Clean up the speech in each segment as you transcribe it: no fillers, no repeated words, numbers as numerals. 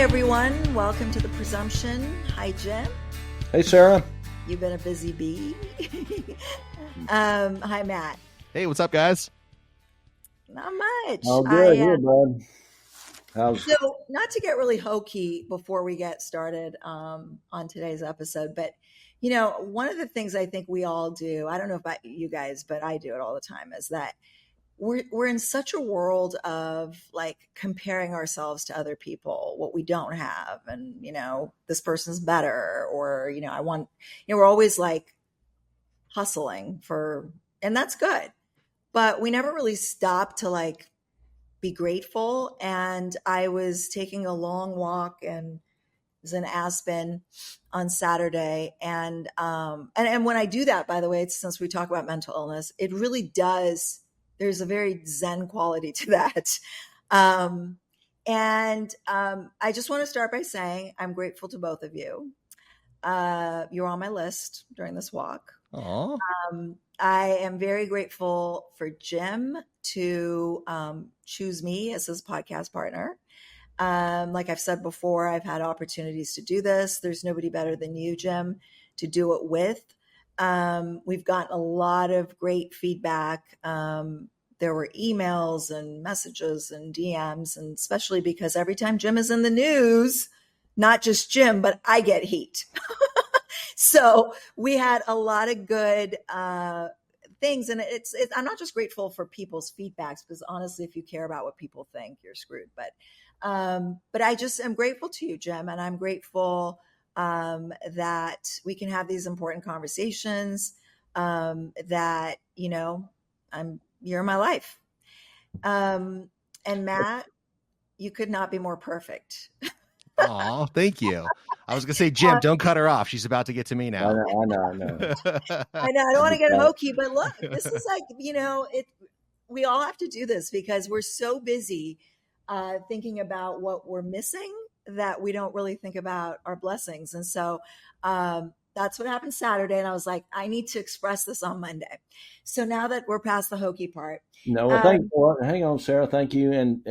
everyone. Welcome to the Presumption. Hi, Jim. Hey, Sara. You've been a busy bee. Hi, Matt. Hey, what's up, guys? Not much. Oh, good. Here, bud. So, not to get really hokey before we get started on today's episode, but, you know, one of the things I think we all do, I don't know about you guys, but I do it all the time, is that we're in such a world of like comparing ourselves to other people, what we don't have. And, you know, this person's better, or, you know, we're always like hustling for, and that's good, but we never really stop to like be grateful. And I was taking a long walk and it was in Aspen on Saturday. And when I do that, by the way, since we talk about mental illness, it really does. There's a very Zen quality to that. I just want to start by saying I'm grateful to both of you. You're on my list during this walk. Aww. I am very grateful for Jim to choose me as his podcast partner. Like I've said before, I've had opportunities to do this. There's nobody better than you, Jim, to do it with. We've gotten a lot of great feedback. There were emails and messages and DMs, and especially because every time Jim is in the news, not just Jim, but I get heat. So we had a lot of good things. And I'm not just grateful for people's feedbacks, because honestly, if you care about what people think, you're screwed. But I just am grateful to you, Jim. And I'm grateful that we can have these important conversations, that, you know, you're my life. And Matt, you could not be more perfect. Aw, thank you. I was going to say, Jim, don't cut her off. She's about to get to me now. I know. I know. I don't want to get hokey, but look, this is like, you know, we all have to do this because we're so busy thinking about what we're missing that we don't really think about our blessings. And so that's what happened Saturday. And I was like, I need to express this on Monday. So now that we're past the hokey part. No, well, hang on, Sara. Thank you. And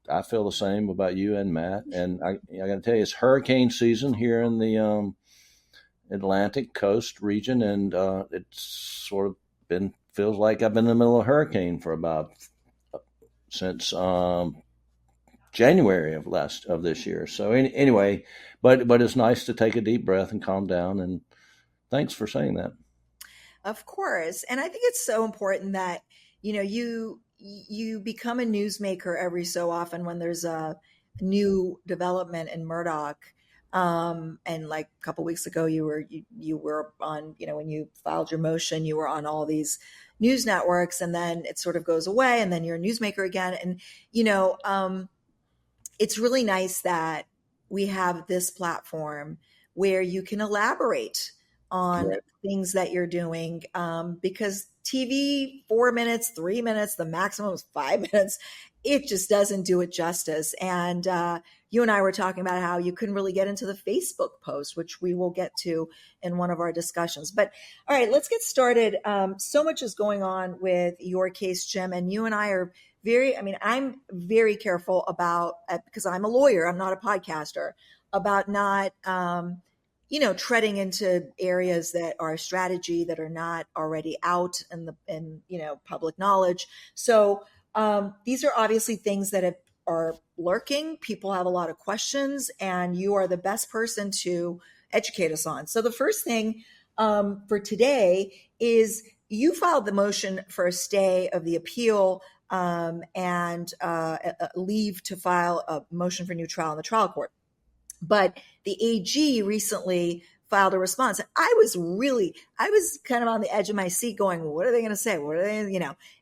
I feel the same about you and Matt. And I got to tell you, it's hurricane season here in the Atlantic coast region. And it's sort of feels like I've been in the middle of a hurricane for since January of this year. So anyway, but it's nice to take a deep breath and calm down. And thanks for saying that. Of course. And I think it's so important that, you know, you become a newsmaker every so often when there's a new development in Murdoch. And like a couple of weeks ago, you were on, you know, when you filed your motion, you were on all these news networks, and then it sort of goes away, and then you're a newsmaker again. And, you know, it's really nice that we have this platform where you can elaborate on things that you're doing, because TV, 4 minutes, 3 minutes, the maximum is 5 minutes. It just doesn't do it justice. And you and I were talking about how you couldn't really get into the Facebook post, which we will get to in one of our discussions. But all right, let's get started. So much is going on with your case, Jim, and you and I are I'm very careful about, because I'm a lawyer, I'm not a podcaster, about not, treading into areas that are strategy that are not already out in public knowledge. So these are obviously things that are lurking. People have a lot of questions, and you are the best person to educate us on. So the first thing for today is you filed the motion for a stay of the appeal and leave to file a motion for new trial in the trial court. But the AG recently filed a response. I was kind of on the edge of my seat going, well, what are they going to say? What are they,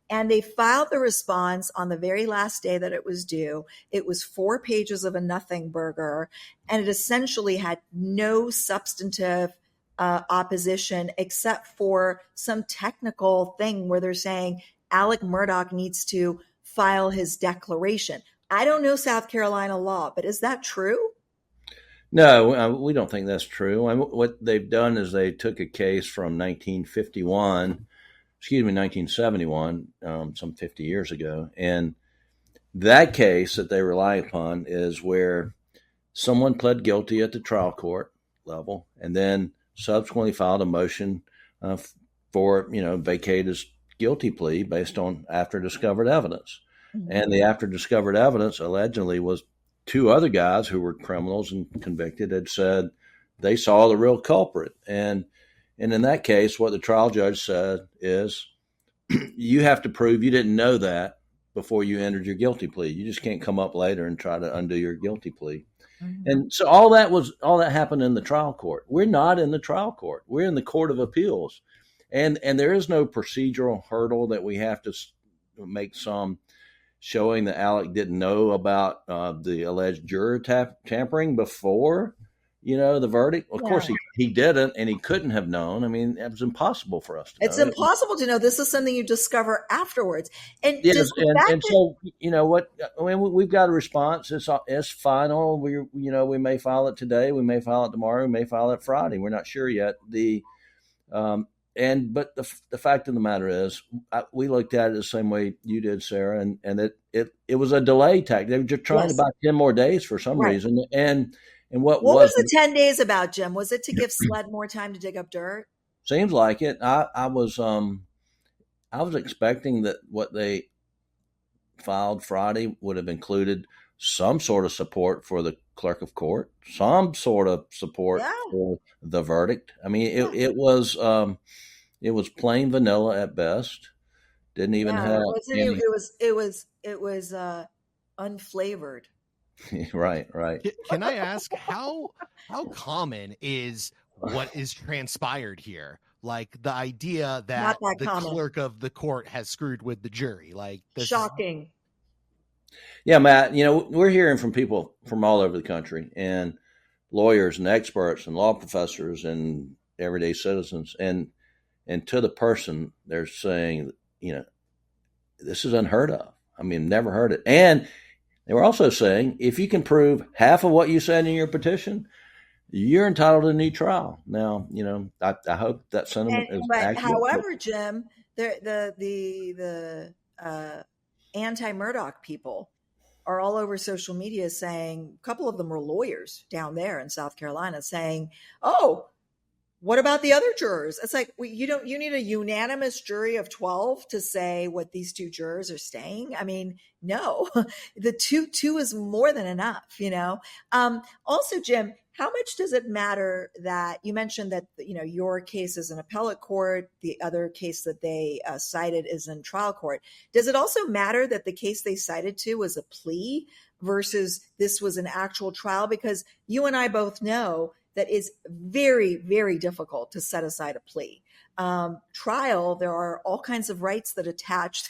and they filed the response on the very last day that it was due. It was 4 pages of a nothing burger, and it essentially had no substantive opposition except for some technical thing where they're saying Alex Murdaugh needs to file his declaration. I don't know South Carolina law, but is that true? No, we don't think that's true. What they've done is they took a case from 1971, some 50 years ago. And that case that they rely upon is where someone pled guilty at the trial court level and then subsequently filed a motion for, vacate his guilty plea based on after discovered evidence. Mm-hmm. And the after discovered evidence allegedly was two other guys who were criminals and convicted had said they saw the real culprit. And in that case, what the trial judge said is, you have to prove you didn't know that before you entered your guilty plea. You just can't come up later and try to undo your guilty plea. Mm-hmm. And so all that happened in the trial court. We're not in the trial court. We're in the Court of Appeals. And there is no procedural hurdle that we have to make some showing that Alec didn't know about the alleged juror tampering before, the verdict. Of course, he didn't, and he couldn't have known. I mean, it was impossible for us to know. It's impossible to know. This is something you discover afterwards. And yes, so, we've got a response. It's final. We may file it today. We may file it tomorrow. We may file it Friday. We're not sure yet. But the fact of the matter is, we looked at it the same way you did, Sarah, and it was a delay tactic. They were just trying to buy 10 more days for some reason. And what was the 10 days about, Jim? Was it to give SLED more time to dig up dirt? Seems like it. I was expecting that what they filed Friday would have included some sort of support for the clerk of court, some sort of support for the verdict. I mean, it was plain vanilla at best. Didn't even have any. It was unflavored. Right. Can I ask how common is what is transpired here? Like the idea that the clerk of the court has screwed with the jury. Like shocking. Yeah, Matt, we're hearing from people from all over the country, and lawyers and experts and law professors and everyday citizens, and to the person, they're saying, this is unheard of. I mean, never heard it. And they were also saying, if you can prove half of what you said in your petition, you're entitled to a new trial. Now, I hope that sentiment is accurate. However, Jim, the anti-Murdoch people are all over social media saying, a couple of them were lawyers down there in South Carolina saying, oh, what about the other jurors? It's like, you need a unanimous jury of 12 to say what these two jurors are saying. I mean, no, the two is more than enough, Also, Jim, how much does it matter that you mentioned that, your case is in appellate court, the other case that they cited is in trial court. Does it also matter that the case they cited to was a plea versus this was an actual trial? Because you and I both know that is very, very difficult to set aside a plea. Trial, there are all kinds of rights that attach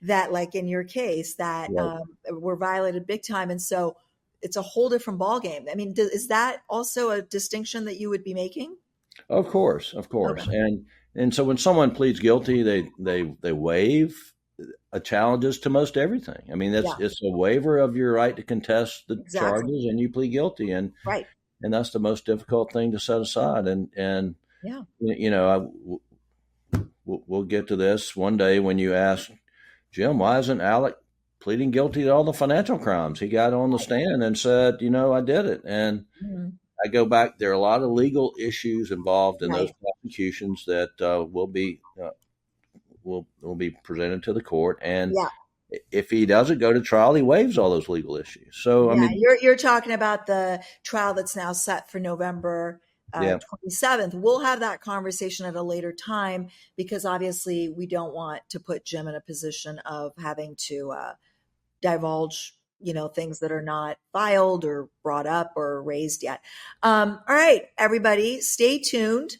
that like in your case, that were violated big time. And so it's a whole different ballgame. I mean, is that also a distinction that you would be making? Of course. Okay. And so when someone pleads guilty, they waive challenges to most everything. I mean, it's a waiver of your right to contest the charges, and you plead guilty. And And that's the most difficult thing to set aside. And we'll get to this one day when you ask Jim, why isn't Alec pleading guilty to all the financial crimes? He got on the stand and said, I did it. And I go back. There are a lot of legal issues involved in those prosecutions that will be presented to the court. And if he doesn't go to trial, he waives all those legal issues. So, I mean, you're talking about the trial that's now set for November 27th. We'll have that conversation at a later time because obviously we don't want to put Jim in a position of having to divulge, things that are not filed or brought up or raised yet. All right, everybody, stay tuned.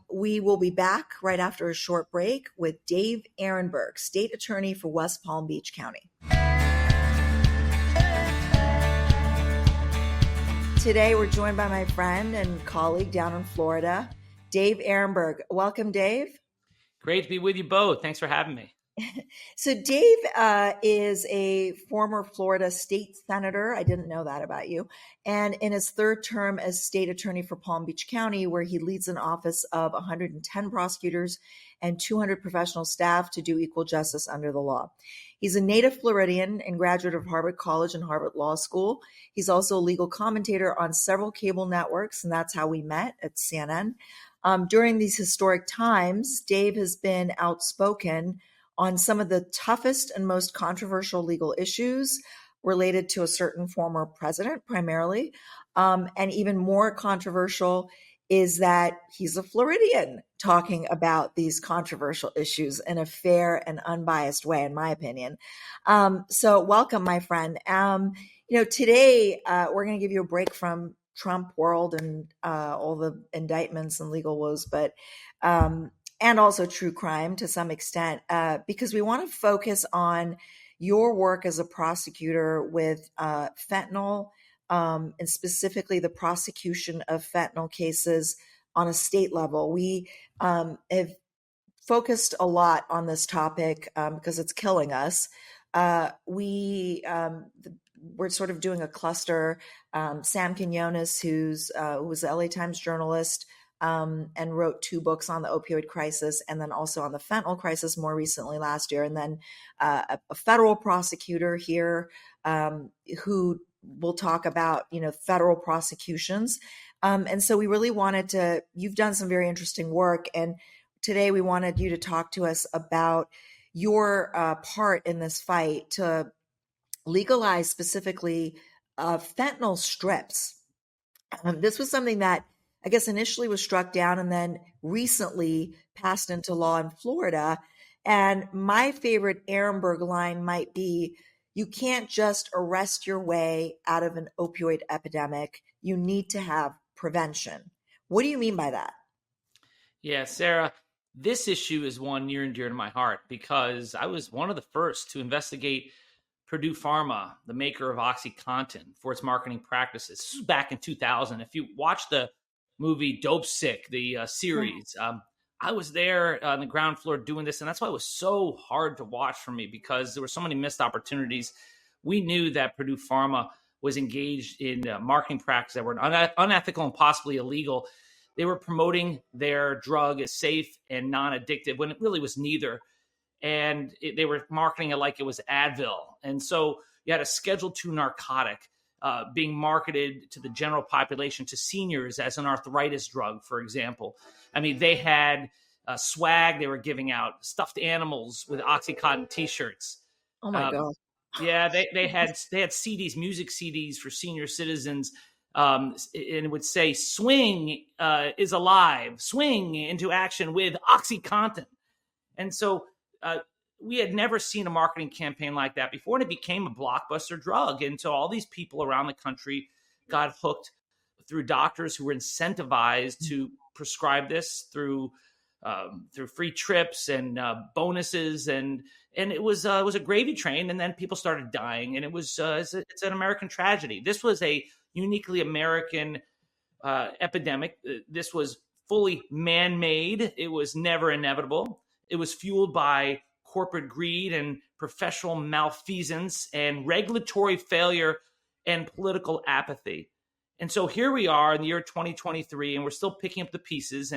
We will be back right after a short break with Dave Aronberg, state attorney for West Palm Beach County. Today, we're joined by my friend and colleague down in Florida, Dave Aronberg. Welcome, Dave. Great to be with you both. Thanks for having me. So Dave is a former Florida state senator. I didn't know that about you. And in his third term as state attorney for Palm Beach County, where he leads an office of 110 prosecutors and 200 professional staff to do equal justice under the law. He's a native Floridian and graduate of Harvard College and Harvard Law School. He's also a legal commentator on several cable networks, and that's how we met at CNN. During these historic times, Dave has been outspoken on some of the toughest and most controversial legal issues related to a certain former president, primarily. And even more controversial is that he's a Floridian talking about these controversial issues in a fair and unbiased way, in my opinion. So welcome, my friend. Today we're going to give you a break from Trump world and all the indictments and legal woes, but and also true crime to some extent, because we want to focus on your work as a prosecutor with fentanyl, and specifically the prosecution of fentanyl cases on a state level. We have focused a lot on this topic because it's killing us. We're sort of doing a cluster. Sam Quinones, who was the LA Times journalist, and wrote 2 books on the opioid crisis and then also on the fentanyl crisis more recently last year. And then a federal prosecutor here who will talk about, federal prosecutions. And so we really wanted to, you've done some very interesting work. And today we wanted you to talk to us about your part in this fight to legalize specifically fentanyl strips. This was something that I guess initially was struck down and then recently passed into law in Florida. And my favorite Aronberg line might be, you can't just arrest your way out of an opioid epidemic. You need to have prevention. What do you mean by that? Yeah, Sarah, this issue is one near and dear to my heart because I was one of the first to investigate Purdue Pharma, the maker of OxyContin, for its marketing practices. This was back in 2000. If you watch the movie Dope Sick, the series, I was there on the ground floor doing this, and that's why it was so hard to watch for me because there were so many missed opportunities. We knew that Purdue Pharma was engaged in marketing practices that were unethical and possibly illegal. They were promoting their drug as safe and non-addictive when it really was neither. And they were marketing it like it was Advil. And so you had a Schedule II narcotic being marketed to the general population, to seniors as an arthritis drug, for example. I mean, they had swag they were giving out, stuffed animals with OxyContin T-shirts. Oh, my God. Yeah, they had CDs, music CDs for senior citizens, and it would say, swing is alive, swing into action with OxyContin. And so we had never seen a marketing campaign like that before, and it became a blockbuster drug. And so all these people around the country got hooked through doctors who were incentivized to prescribe this through free trips and bonuses, and it was a gravy train. And then people started dying, and it's an American tragedy. This was a uniquely American epidemic. This was fully man-made. It was never inevitable. It was fueled by corporate greed and professional malfeasance and regulatory failure and political apathy. And so here we are in the year 2023, and we're still picking up the pieces.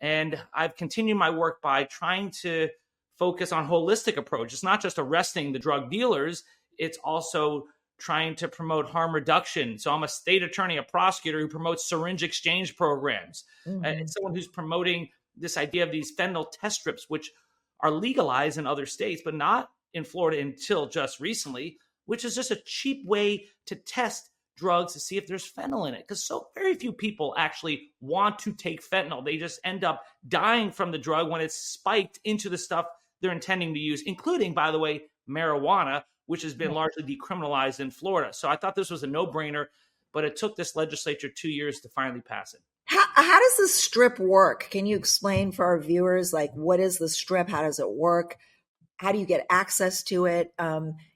And I've continued my work by trying to focus on holistic approach. It's not just arresting the drug dealers. It's also trying to promote harm reduction. So I'm a state attorney, a prosecutor who promotes syringe exchange programs. Mm-hmm. It's someone who's promoting this idea of these fentanyl test strips, which are legalized in other states, but not in Florida until just recently, which is just a cheap way to test drugs to see if there's fentanyl in it. Because so very few people actually want to take fentanyl. They just end up dying from the drug when it's spiked into the stuff they're intending to use, including, by the way, marijuana, which has been largely decriminalized in Florida. So I thought this was a no-brainer, but it took this legislature 2 years to finally pass it. How does the strip work? Can you explain for our viewers, like, what is the strip? How does it work? How do you get access to it?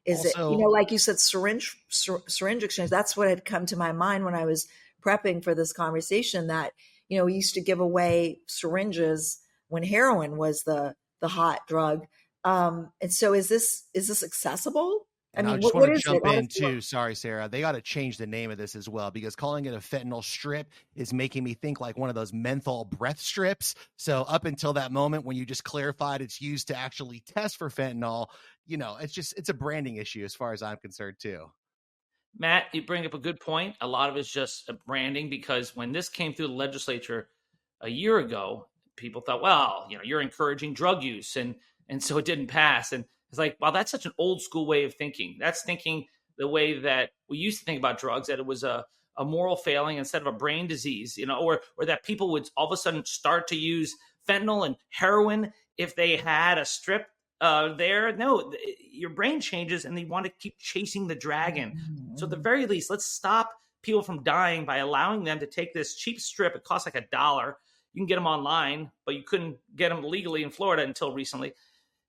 Is it, like you said, syringe exchange? That's what had come to my mind when I was prepping for this conversation, that, we used to give away syringes when heroin was the hot drug. And so is this accessible? And I just want to jump in too. Sorry, Sarah. They got to change the name of this as well, because calling it a fentanyl strip is making me think like one of those menthol breath strips. So up until that moment when you just clarified it's used to actually test for fentanyl, it's a branding issue as far as I'm concerned too. Matt, you bring up a good point. A lot of it's just a branding, because when this came through the legislature a year ago, people thought, well, you're encouraging drug use. And so it didn't pass. And it's like, wow, that's such an old school way of thinking. That's thinking the way that we used to think about drugs, that it was a moral failing instead of a brain disease, or that people would all of a sudden start to use fentanyl and heroin if they had a strip there. No, your brain changes and they want to keep chasing the dragon. Mm-hmm. So at the very least, let's stop people from dying by allowing them to take this cheap strip. It costs like $1. You can get them online, but you couldn't get them legally in Florida until recently.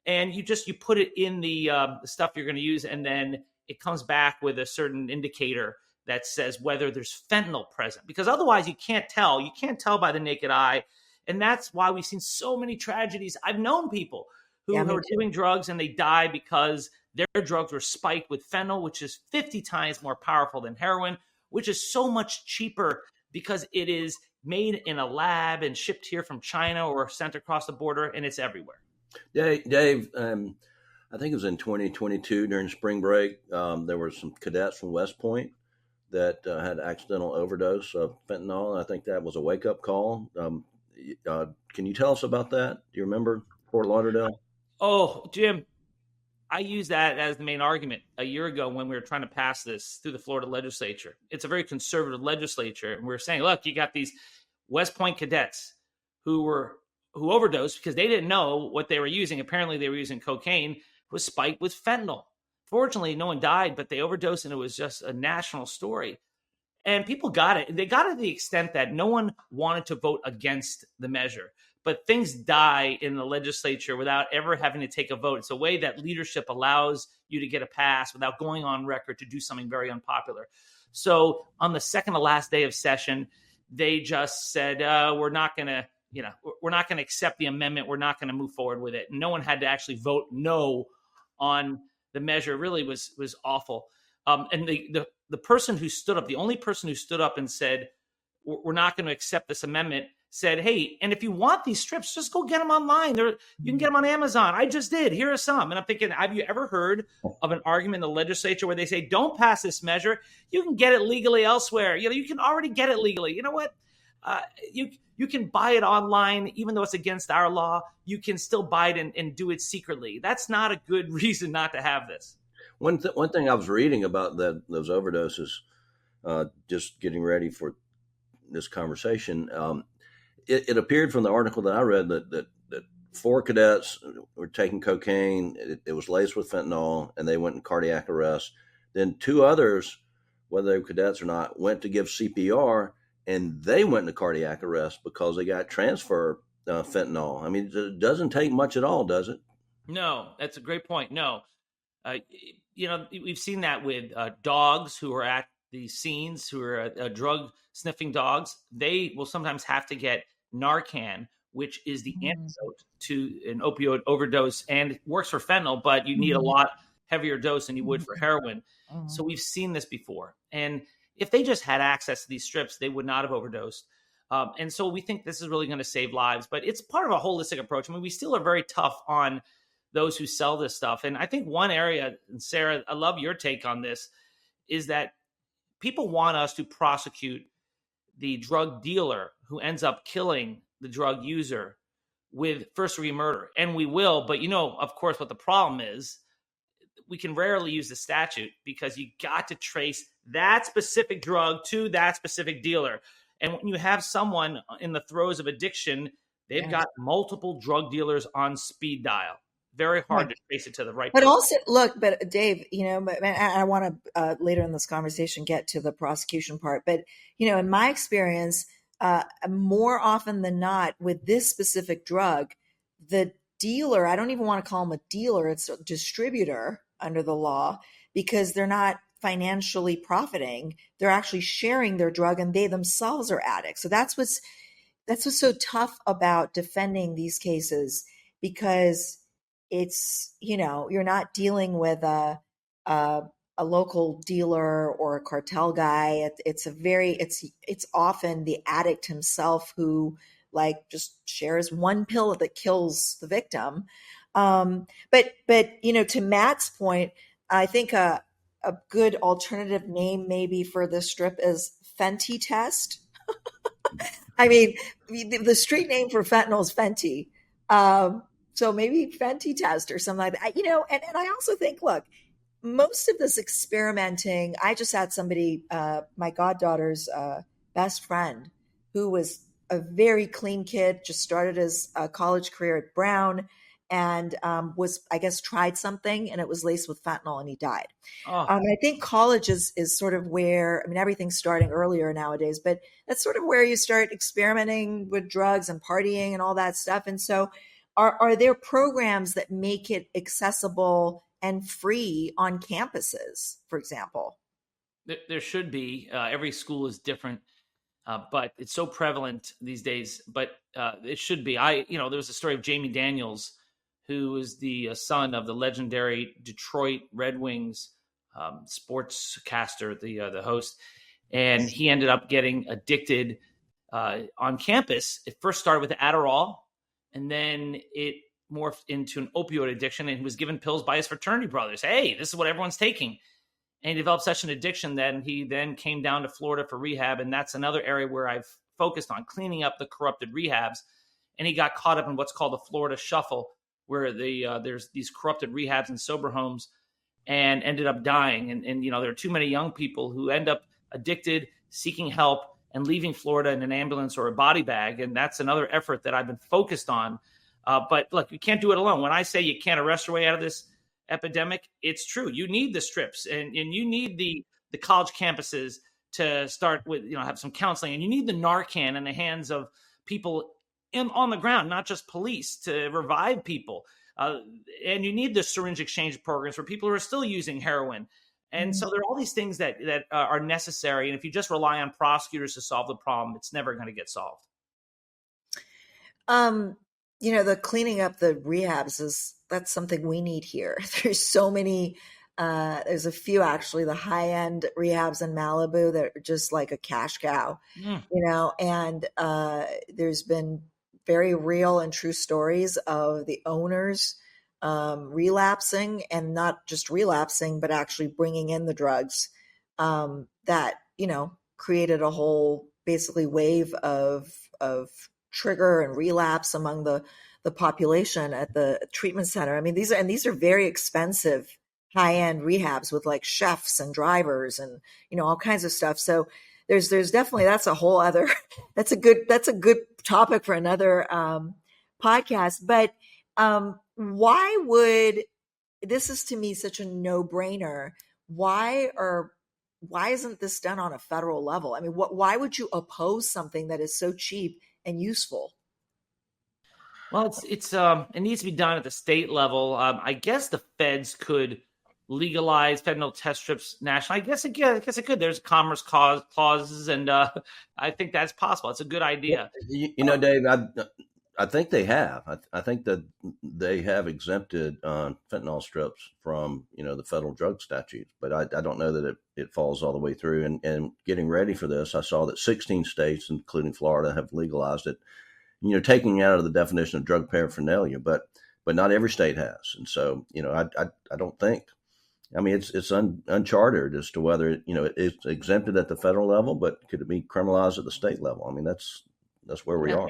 And you put it in the stuff you're going to use, and then it comes back with a certain indicator that says whether there's fentanyl present, because otherwise you can't tell. You can't tell by the naked eye. And that's why we've seen so many tragedies. I've known people who are doing drugs and they die because their drugs were spiked with fentanyl, which is 50 times more powerful than heroin, which is so much cheaper because it is made in a lab and shipped here from China or sent across the border, and it's everywhere. Dave, I think it was in 2022 during spring break, there were some cadets from West Point that had accidental overdose of fentanyl. I think that was a wake-up call. Can you tell us about that? Do you remember Fort Lauderdale? Oh, Jim, I used that as the main argument a year ago when we were trying to pass this through the Florida legislature. It's a very conservative legislature. And we were saying, look, you got these West Point cadets who overdosed because they didn't know what they were using. Apparently they were using cocaine, was spiked with fentanyl. Fortunately, no one died, but they overdosed, and it was just a national story. And people got it. They got it to the extent that no one wanted to vote against the measure. But things die in the legislature without ever having to take a vote. It's a way that leadership allows you to get a pass without going on record to do something very unpopular. So on the second to last day of session, they just said, we're not going to accept the amendment. We're not going to move forward with it. And no one had to actually vote no on the measure. It really was awful. And the person who stood up, the only person who stood up and said, we're not going to accept this amendment, said, hey, and if you want these strips, just go get them online. You can get them on Amazon. I just did. Here are some. And I'm thinking, have you ever heard of an argument in the legislature where they say, don't pass this measure? You can get it legally elsewhere. You can already get it legally. You know what? You can buy it online, even though it's against our law. You can still buy it and do it secretly. That's not a good reason not to have this. One thing I was reading about those overdoses, just getting ready for this conversation, it appeared from the article that I read that 4 cadets were taking cocaine. It was laced with fentanyl, and they went in cardiac arrest. Then 2 others, whether they were cadets or not, went to give CPR, and they went into cardiac arrest because they got transfer fentanyl. I mean, it doesn't take much at all, does it? No, that's a great point. No. We've seen that with dogs who are at the scenes, who are drug sniffing dogs. They will sometimes have to get Narcan, which is the antidote to an opioid overdose, and works for fentanyl, but you need a lot heavier dose than you would for heroin. So we've seen this before. And if they just had access to these strips, they would not have overdosed. And so we think this is really going to save lives, but it's part of a holistic approach. I mean, we still are very tough on those who sell this stuff. And I think one area, and Sarah, I love your take on this, is that people want us to prosecute the drug dealer who ends up killing the drug user with first-degree murder. And we will, but of course, what the problem is, we can rarely use the statute because you got to trace that specific drug to that specific dealer. And when you have someone in the throes of addiction, they've got multiple drug dealers on speed dial. Very hard to trace it to the right But person. also, look, but Dave, I want to later in this conversation get to the prosecution part. But, in my experience, more often than not with this specific drug, the dealer, I don't even want to call him a dealer, it's a distributor under the law, because they're not financially profiting. They're actually sharing their drug, and they themselves are addicts. So that's what's so tough about defending these cases, because it's, you're not dealing with a local dealer or a cartel guy. It's often the addict himself who like just shares one pill that kills the victim. But to Matt's point, I think a good alternative name maybe for the strip is Fenty test. I mean, the street name for fentanyl is Fenty. So maybe Fenty test or something like that. And I also think, look, most of this experimenting, I just had somebody, my goddaughter's best friend, who was a very clean kid, just started his college career at Brown, and was, I guess, tried something, and it was laced with fentanyl, and he died. Oh. And I think college is sort of where, I mean, everything's starting earlier nowadays, but that's sort of where you start experimenting with drugs and partying and all that stuff. And so are there programs that make it accessible and free on campuses, for example? There should be. Every school is different, but it's so prevalent these days. But it should be. There was a story of Jamie Daniels, who is the son of the legendary Detroit Red Wings sportscaster, the host, and he ended up getting addicted on campus. It first started with Adderall, and then it morphed into an opioid addiction, and he was given pills by his fraternity brothers. Hey, this is what everyone's taking. And he developed such an addiction that he then came down to Florida for rehab. And that's another area where I've focused on cleaning up the corrupted rehabs. And he got caught up in what's called the Florida Shuffle, where there's these corrupted rehabs and sober homes, and ended up dying. And there are too many young people who end up addicted, seeking help, and leaving Florida in an ambulance or a body bag. And that's another effort that I've been focused on. But look, you can't do it alone. When I say you can't arrest your way out of this epidemic, it's true. You need the strips, and you need the college campuses to start with, have some counseling, and you need the Narcan in the hands of people on the ground, not just police, to revive people. And you need the syringe exchange programs for people who are still using heroin. And so there are all these things that are necessary. And if you just rely on prosecutors to solve the problem, it's never going to get solved. The cleaning up the rehabs that's something we need here. There's so many, there's a few actually, the high end rehabs in Malibu that are just like a cash cow, and there's been very real and true stories of the owners relapsing, and not just relapsing, but actually bringing in the drugs that, created a whole basically wave of trigger and relapse among the population at the treatment center. I mean, these are very expensive high-end rehabs with like chefs and drivers and, all kinds of stuff. So there's definitely, that's a whole other, that's a good topic for another podcast. But why would, this is to me such a no-brainer. Why isn't this done on a federal level? I mean, why would you oppose something that is so cheap and useful? Well, it needs to be done at the state level. I guess the feds could legalize fentanyl test strips nationally. I guess it could. There's commerce clauses, and I think that's possible. It's a good idea. Dave, I think they have. I think that they have exempted fentanyl strips from the federal drug statutes, but I don't know that it falls all the way through. And getting ready for this, I saw that 16 states, including Florida, have legalized it. Taking it out of the definition of drug paraphernalia, but not every state has. And so, I don't think. I mean, it's uncharted as to whether it's exempted at the federal level, but could it be criminalized at the state level? I mean, that's where we are.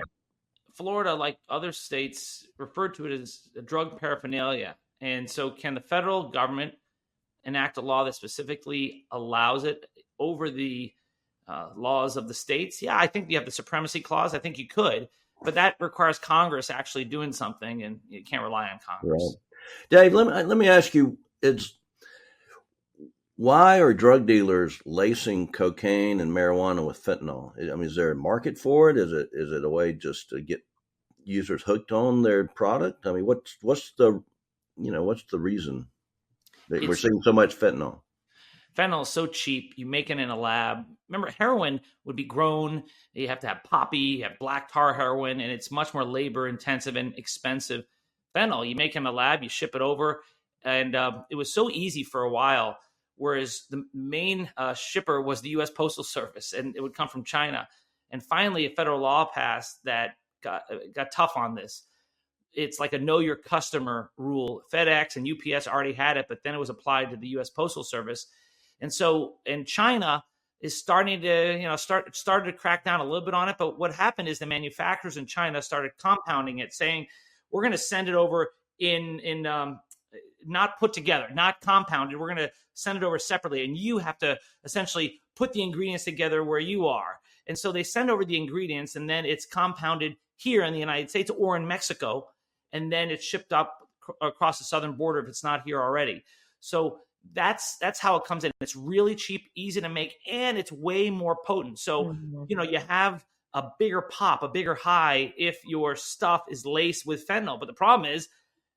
Florida, like other states, referred to it as a drug paraphernalia. And so can the federal government enact a law that specifically allows it over the laws of the states? Yeah, I think you have the supremacy clause. I think you could, but that requires Congress actually doing something, and you can't rely on Congress. Right. Dave, let me ask you, why are drug dealers lacing cocaine and marijuana with fentanyl? I mean, is there a market for it? Is it a way just to get users hooked on their product? I mean, what's the reason that we're seeing so much fentanyl? Fentanyl is so cheap. You make it in a lab. Remember, heroin would be grown. You have to have poppy, you have black tar heroin, and it's much more labor intensive and expensive. fentanyl. You make it in a lab, you ship it over. And it was so easy for a while, whereas the main shipper was the U.S. Postal Service, and it would come from China. And finally, a federal law passed that got tough on this. It's like a know your customer rule. FedEx and UPS already had it, but then it was applied to the U.S. Postal Service. And so in China is starting to, started to crack down a little bit on it. But what happened is the manufacturers in China started compounding it, saying, we're going to send it over in not put together, not compounded. We're going to send it over separately. And you have to essentially put the ingredients together where you are. And so they send over the ingredients, and then it's compounded here in the United States or in Mexico. And then it's shipped up across the southern border if it's not here already. So that's how it comes in. It's really cheap, easy to make, and it's way more potent. So, you have a bigger pop, a bigger high if your stuff is laced with fentanyl. But the problem is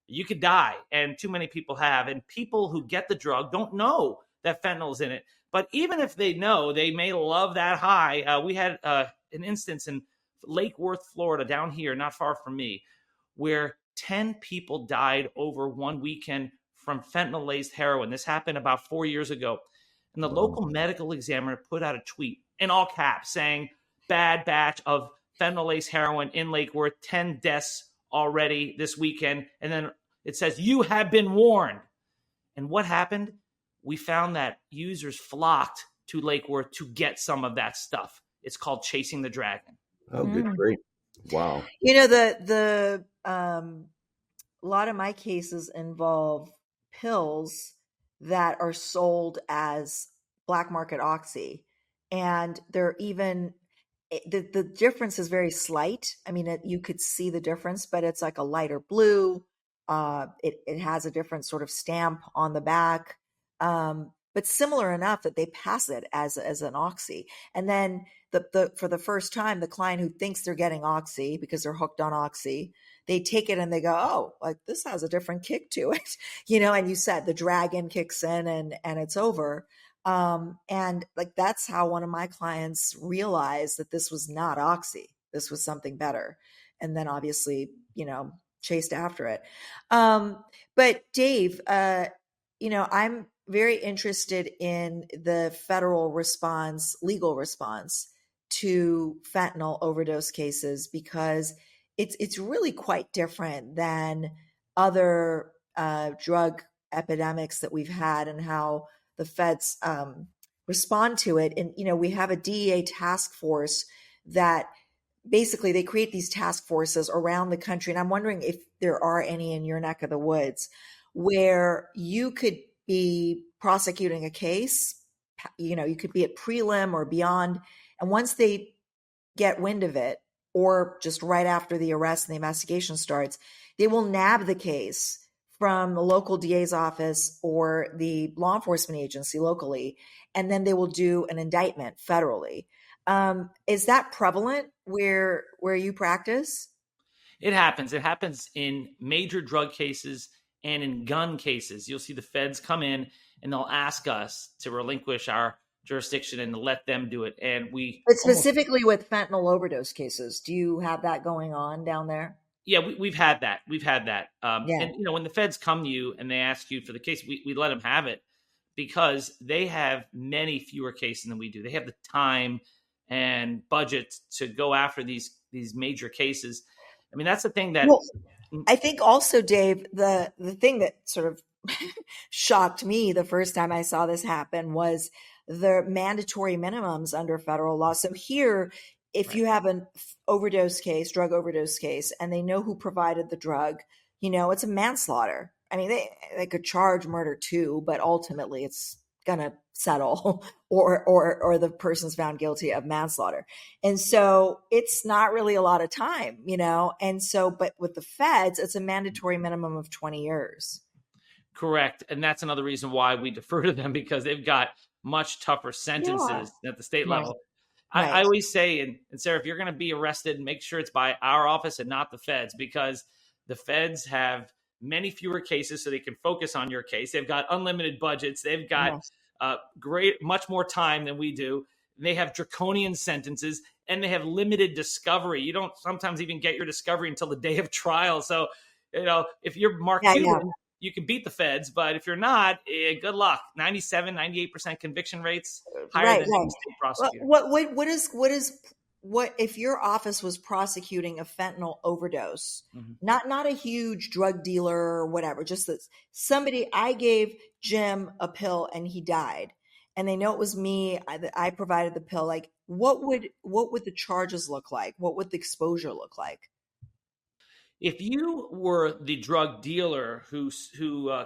you could die, and too many people have. And people who get the drug don't know that fentanyl is in it. But even if they know, they may love that high. We had an instance in Lake Worth, Florida, down here, not far from me, where 10 people died over one weekend from fentanyl-laced heroin. This happened about 4 years ago. And the local medical examiner put out a tweet in all caps saying, bad batch of fentanyl-laced heroin in Lake Worth, 10 deaths already this weekend. And then it says, you have been warned. And what happened? We found that users flocked to Lake Worth to get some of that stuff. It's called chasing the dragon. Oh, good grief. Wow. A lot of my cases involve pills that are sold as black market oxy. And they're even, the difference is very slight. I mean, you could see the difference, but it's like a lighter blue. It has a different sort of stamp on the back, but similar enough that they pass it as an oxy. And then for the first time, the client who thinks they're getting oxy because they're hooked on oxy, they take it and they go, oh, like this has a different kick to it, and you said the dragon kicks in and it's over. And like, that's how one of my clients realized that this was not oxy. This was something better. And then obviously, chased after it. But Dave, I'm very interested in the federal response, legal response to fentanyl overdose cases, because it's really quite different than other drug epidemics that we've had and how the feds respond to it. And, we have a DEA task force that basically they create these task forces around the country. And I'm wondering if there are any in your neck of the woods where you could be prosecuting a case, you could be at prelim or beyond. And once they get wind of it, or just right after the arrest and the investigation starts, they will nab the case from the local DA's office or the law enforcement agency locally, and then they will do an indictment federally. Is that prevalent where you practice? It happens. It happens in major drug cases and in gun cases. You'll see the feds come in and they'll ask us to relinquish our jurisdiction and to let them do it. And but specifically with fentanyl overdose cases, do you have that going on down there? Yeah, we've had that. And when the feds come to you and they ask you for the case, we let them have it because they have many fewer cases than we do. They have the time and budget to go after these major cases. I mean, that's the thing that I think also, Dave, the thing that sort of shocked me the first time I saw this happen was the mandatory minimums under federal law. So here, if you have an drug overdose case, and they know who provided the drug, it's a manslaughter. I mean, they could charge murder too, but ultimately it's going to settle or the person's found guilty of manslaughter. And so it's not really a lot of time, and so, but with the feds, it's a mandatory minimum of 20 years. Correct. And that's another reason why we defer to them, because they've got much tougher sentences at the state level. Right. I always say, and Sarah, if you're going to be arrested, make sure it's by our office and not the feds, because the feds have many fewer cases so they can focus on your case. They've got unlimited budgets. They've got much more time than we do. They have draconian sentences and they have limited discovery. You don't sometimes even get your discovery until the day of trial. So if you're Mark Cuban, you can beat the feds, but if you're not, good luck. 97, 98% conviction rates, higher than any state prosecutor. What if your office was prosecuting a fentanyl overdose, not a huge drug dealer or whatever, just that somebody, I gave Jim a pill and he died, and they know it was me, I provided the pill. Like, what would the charges look like? What would the exposure look like? If you were the drug dealer who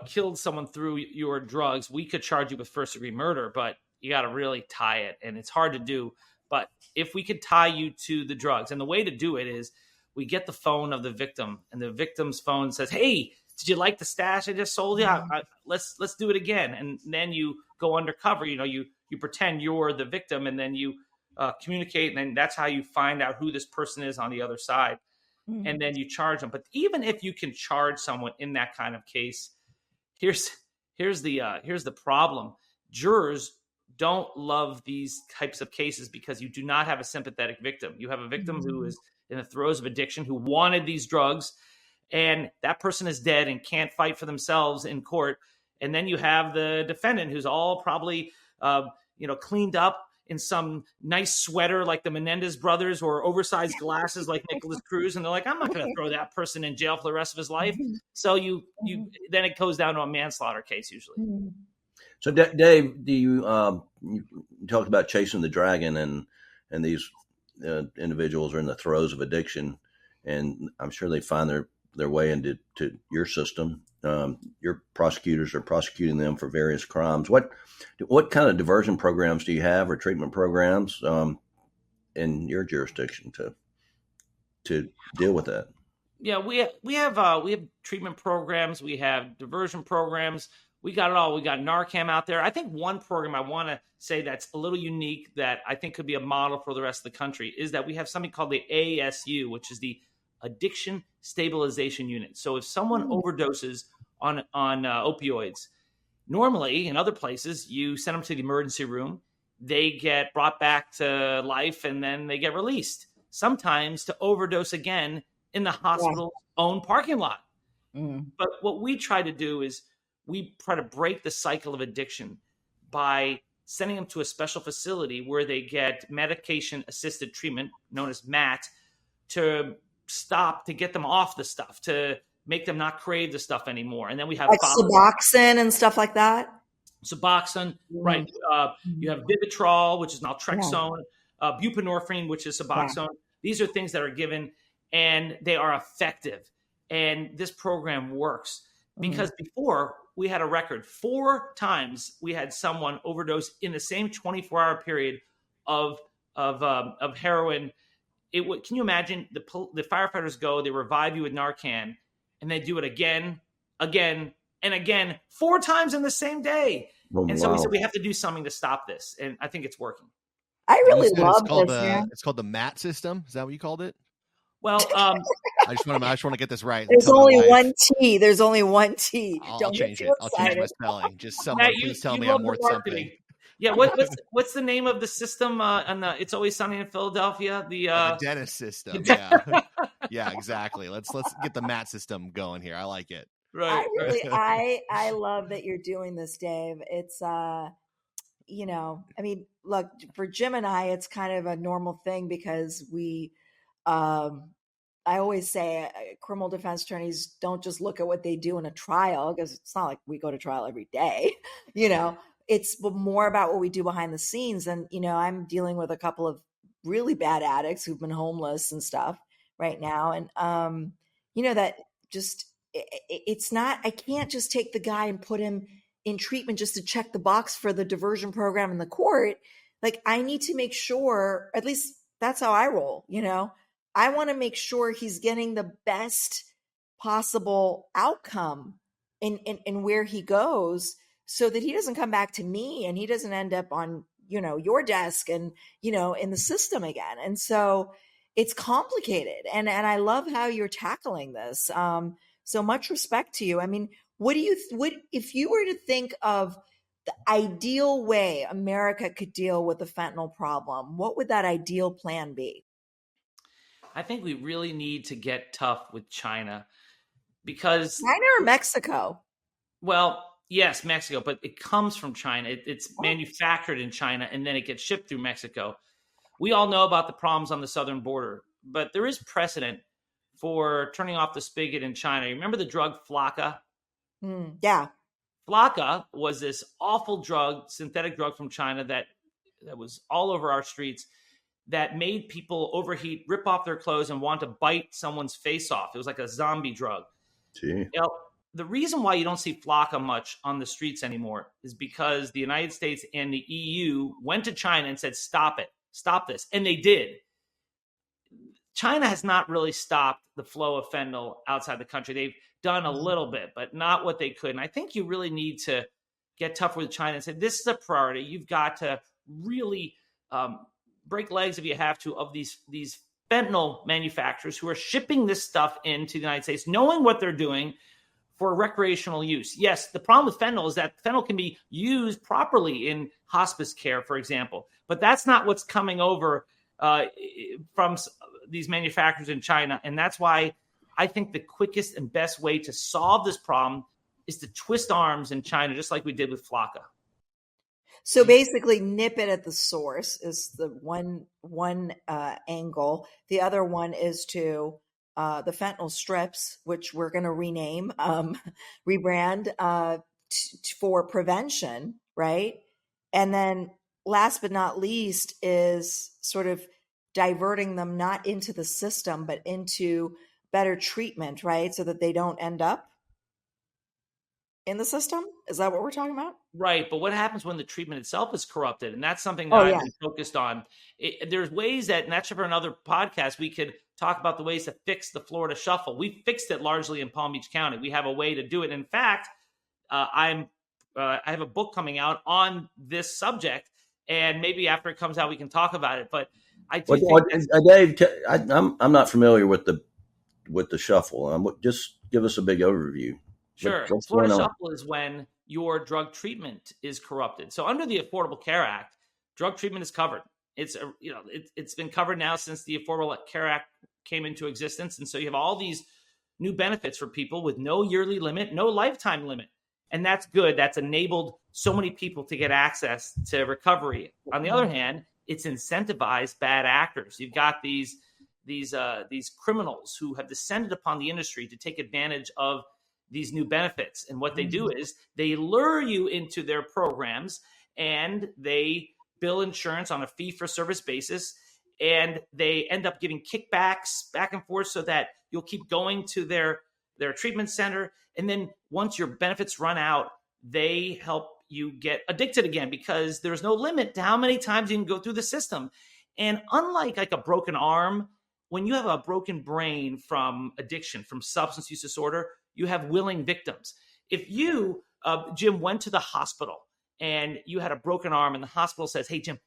killed someone through your drugs, we could charge you with first-degree murder, but you got to really tie it, and it's hard to do. But if we could tie you to the drugs, and the way to do it is we get the phone of the victim, and the victim's phone says, "Hey, did you like the stash I just sold you? Let's do it again." And then you go undercover. You pretend you're the victim, and then you communicate, and then that's how you find out who this person is on the other side. And then you charge them. But even if you can charge someone in that kind of case, here's the problem. Jurors don't love these types of cases because you do not have a sympathetic victim. You have a victim who is in the throes of addiction, who wanted these drugs, and that person is dead and can't fight for themselves in court. And then you have the defendant who's all probably cleaned up in some nice sweater like the Menendez brothers, or oversized glasses like Nicholas Cruz. And they're like, I'm not going to throw that person in jail for the rest of his life. So then it goes down to a manslaughter case usually. So Dave, do you talked about chasing the dragon, and these individuals are in the throes of addiction, and I'm sure they find their way into your system. Your prosecutors are prosecuting them for various crimes. What kind of diversion programs do you have, or treatment programs in your jurisdiction to deal with that? Yeah, we have treatment programs. We have diversion programs. We got it all. We got Narcan out there. I think one program I want to say that's a little unique that I think could be a model for the rest of the country is that we have something called the ASU, which is the Addiction Stabilization Unit. So if someone overdoses on opioids, normally in other places, you send them to the emergency room, they get brought back to life, and then they get released. Sometimes to overdose again in the hospital's own parking lot. But what we try to do is we try to break the cycle of addiction by sending them to a special facility where they get medication-assisted treatment, known as MAT, to get them off the stuff, to make them not crave the stuff anymore. And then we have like Suboxone and stuff like that. Suboxone, right? You have Vivitrol, which is naltrexone, buprenorphine, which is Suboxone. These are things that are given, and they are effective. And this program works because before we had a record 4 times we had someone overdose in the same 24-hour period of heroin. Can you imagine the firefighters go, they revive you with Narcan, and they do it again, and again, 4 times in the same day. So we said we have to do something to stop this, and I think it's working. I really love this. It's called the MAT system. Is that what you called it? Well, I just want to get this right. There's only one T. There's only one T. I'll change it. I'll change my spelling. Just someone please tell me I'm worth something. Yeah, what's the name of the system? It's Always Sunny in Philadelphia. The dentist system. Yeah, yeah, exactly. Let's get the MAT system going here. I like it. Right. I love that you're doing this, Dave. It's look, for Jim and I, it's kind of a normal thing because we. I always say criminal defense attorneys don't just look at what they do in a trial, because it's not like we go to trial every day. It's more about what we do behind the scenes. And, I'm dealing with a couple of really bad addicts who've been homeless and stuff right now. And, that just, it's not, I can't just take the guy and put him in treatment just to check the box for the diversion program in the court. Like, I need to make sure, at least that's how I roll, I want to make sure he's getting the best possible outcome in where he goes, so that he doesn't come back to me and he doesn't end up on, your desk and, in the system again. And so it's complicated. And I love how you're tackling this. So much respect to you. I mean, what if you were to think of the ideal way America could deal with the fentanyl problem, what would that ideal plan be? I think we really need to get tough with China. because China or Mexico? Well, yes, Mexico, but it comes from China. It's manufactured in China, and then it gets shipped through Mexico. We all know about the problems on the southern border, but there is precedent for turning off the spigot in China. You remember the drug Flakka? Yeah. Flakka was this awful drug, synthetic drug from China that was all over our streets, that made people overheat, rip off their clothes, and want to bite someone's face off. It was like a zombie drug. Gee. You know, the reason why you don't see Flakka much on the streets anymore is because the United States and the EU went to China and said, stop it, stop this. And they did. China has not really stopped the flow of fentanyl outside the country. They've done a little bit, but not what they could. And I think you really need to get tougher with China and say, this is a priority. You've got to really break legs if you have to of these fentanyl manufacturers who are shipping this stuff into the United States, knowing what they're doing for recreational use. Yes, the problem with fentanyl is that fentanyl can be used properly in hospice care, for example, but that's not what's coming over from these manufacturers in China. And that's why I think the quickest and best way to solve this problem is to twist arms in China, just like we did with Flakka. So basically, nip it at the source is the one angle. The other one is to the fentanyl strips, which we're going to rename, rebrand for prevention, right? And then last but not least is sort of diverting them not into the system, but into better treatment, right? So that they don't end up in the system. Is that what we're talking about? Right. But what happens when the treatment itself is corrupted? And that's something that I've been focused on. There's ways that, and that's for another podcast, we could talk about the ways to fix the Florida shuffle. We fixed it largely in Palm Beach County. We have a way to do it. In fact, I have a book coming out on this subject, and maybe after it comes out, we can talk about it. But I do Dave, I'm not familiar with the shuffle. Just give us a big overview. Sure. Florida shuffle is when your drug treatment is corrupted. So under the Affordable Care Act, drug treatment is covered. It's been covered now since the Affordable Care Act came into existence. And so you have all these new benefits for people with no yearly limit, no lifetime limit. And that's good. That's enabled so many people to get access to recovery. On the other hand, it's incentivized bad actors. You've got these criminals who have descended upon the industry to take advantage of these new benefits. And what they do is they lure you into their programs, and they bill insurance on a fee-for-service basis, and they end up giving kickbacks back and forth so that you'll keep going to their treatment center. And then once your benefits run out, they help you get addicted again, because there's no limit to how many times you can go through the system. And unlike like a broken arm, when you have a broken brain from addiction, from substance use disorder, you have willing victims. If you, Jim, went to the hospital and you had a broken arm, and the hospital says, hey, Jim,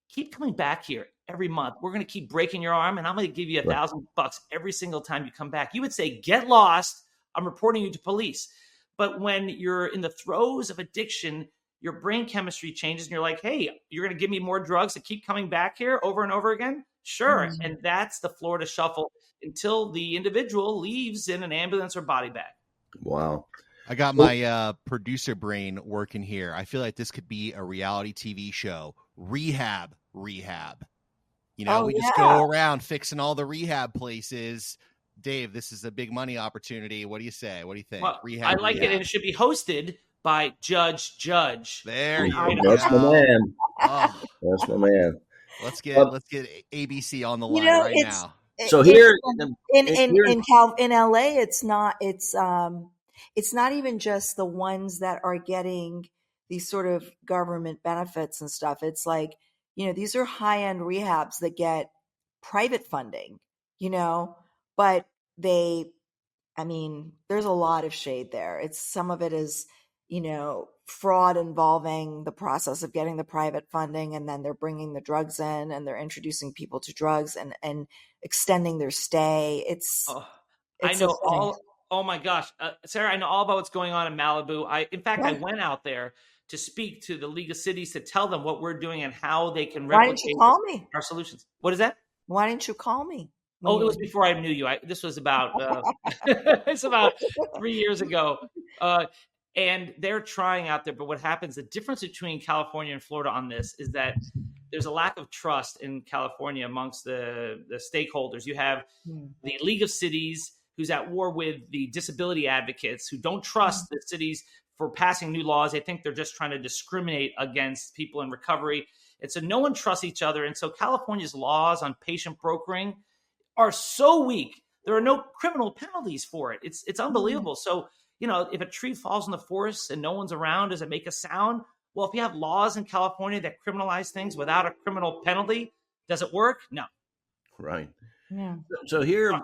keep coming back here every month. We're going to keep breaking your arm, and I'm going to give you $1,000 every single time you come back. You would say, get lost. I'm reporting you to police. But when you're in the throes of addiction, your brain chemistry changes, and you're like, hey, you're going to give me more drugs to keep coming back here over and over again? Sure. Mm-hmm. And that's the Florida shuffle until the individual leaves in an ambulance or body bag. Wow. I got my producer brain working here. I feel like this could be a reality TV show. Rehab. You know, we just go around fixing all the rehab places. Dave, this is a big money opportunity. What do you say? What do you think? Well, rehab, I like it, and it should be hosted by Judge. There you go. That's my man. Oh. That's my man. Let's get ABC on the line right now. So here in LA, it's not even just the ones that are getting these sort of government benefits and stuff. It's like, these are high-end rehabs that get private funding, but there's a lot of shade there. Some of it is, fraud involving the process of getting the private funding, and then they're bringing the drugs in, and they're introducing people to drugs and extending their stay. I know all. Oh my gosh, Sarah, I know all about what's going on in Malibu. I went out there to speak to the League of Cities to tell them what we're doing and how they can replicate our solutions. What is that? Why didn't you call me? Oh, it was before I knew you. This was about it's about 3 years ago. And they're trying out there. But what happens, the difference between California and Florida on this is that there's a lack of trust in California amongst the stakeholders. You have the League of Cities, who's at war with the disability advocates, who don't trust the cities for passing new laws. They think they're just trying to discriminate against people in recovery. And so no one trusts each other. And so California's laws on patient brokering are so weak. There are no criminal penalties for it. It's unbelievable. So, if a tree falls in the forest and no one's around, does it make a sound? Well, if you have laws in California that criminalize things without a criminal penalty, does it work? No. Right. Yeah. So here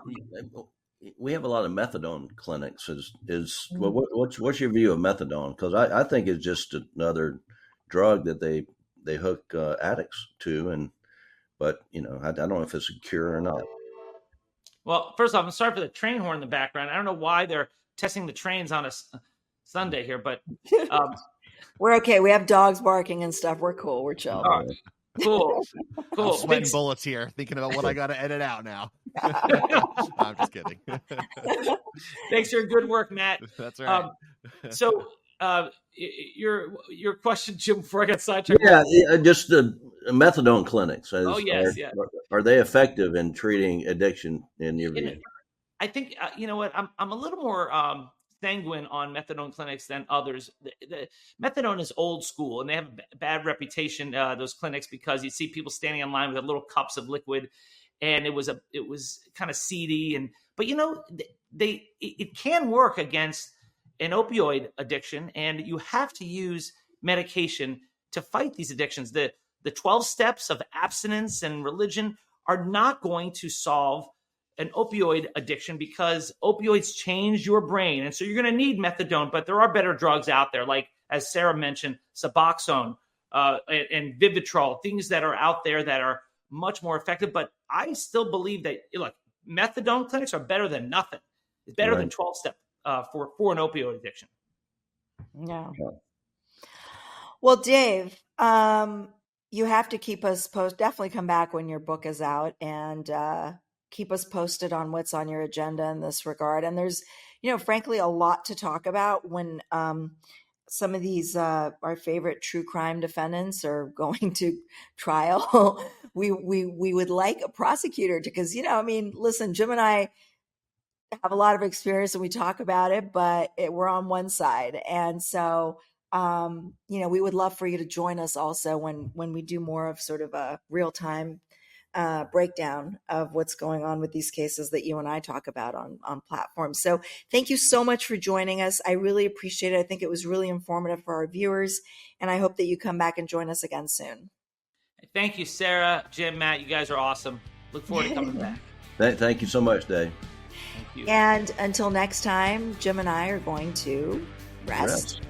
we have a lot of methadone clinics. What's your view of methadone? Because I think it's just another drug that they hook addicts to, but I don't know if it's a cure or not. Well, first off, I'm sorry for the train horn in the background. I don't know why they're testing the trains on a Sunday here, but we're okay. We have dogs barking and stuff. We're cool. We're chill. Right. Cool. I'm sweating bullets here, thinking about what I got to edit out now. I'm just kidding. Thanks for your good work, Matt. That's right. So your question, Jim, before I got sidetracked. Yeah, just the methadone clinics. Yes. Are they effective in treating addiction in your view? I think, you know what, I'm a little more sanguine on methadone clinics than others. The methadone is old school, and they have a bad reputation, those clinics, because you see people standing in line with little cups of liquid, and it was kind of seedy. But it can work against an opioid addiction, and you have to use medication to fight these addictions. The 12 steps of abstinence and religion are not going to solve an opioid addiction, because opioids change your brain. And so you're going to need methadone, but there are better drugs out there, like, as Sara mentioned, Suboxone and Vivitrol, things that are out there that are much more effective. But I still believe that, methadone clinics are better than nothing. It's better than 12-step for an opioid addiction. Yeah. Well, Dave, you have to keep us posted. Definitely come back when your book is out and keep us posted on what's on your agenda in this regard. And there's, frankly, a lot to talk about when some of these our favorite true crime defendants are going to trial. we would like a prosecutor to, because listen, Jim and I have a lot of experience and we talk about it, but we're on one side, and so we would love for you to join us also when we do more of sort of a real time breakdown of what's going on with these cases that you and I talk about on platforms. So thank you so much for joining us. I really appreciate it. I think it was really informative for our viewers, and I hope that you come back and join us again soon. Thank you, Sara, Jim, Matt. You guys are awesome. Look forward to coming back. Thank you so much, Dave. Thank you. And until next time, Jim and I are going to rest.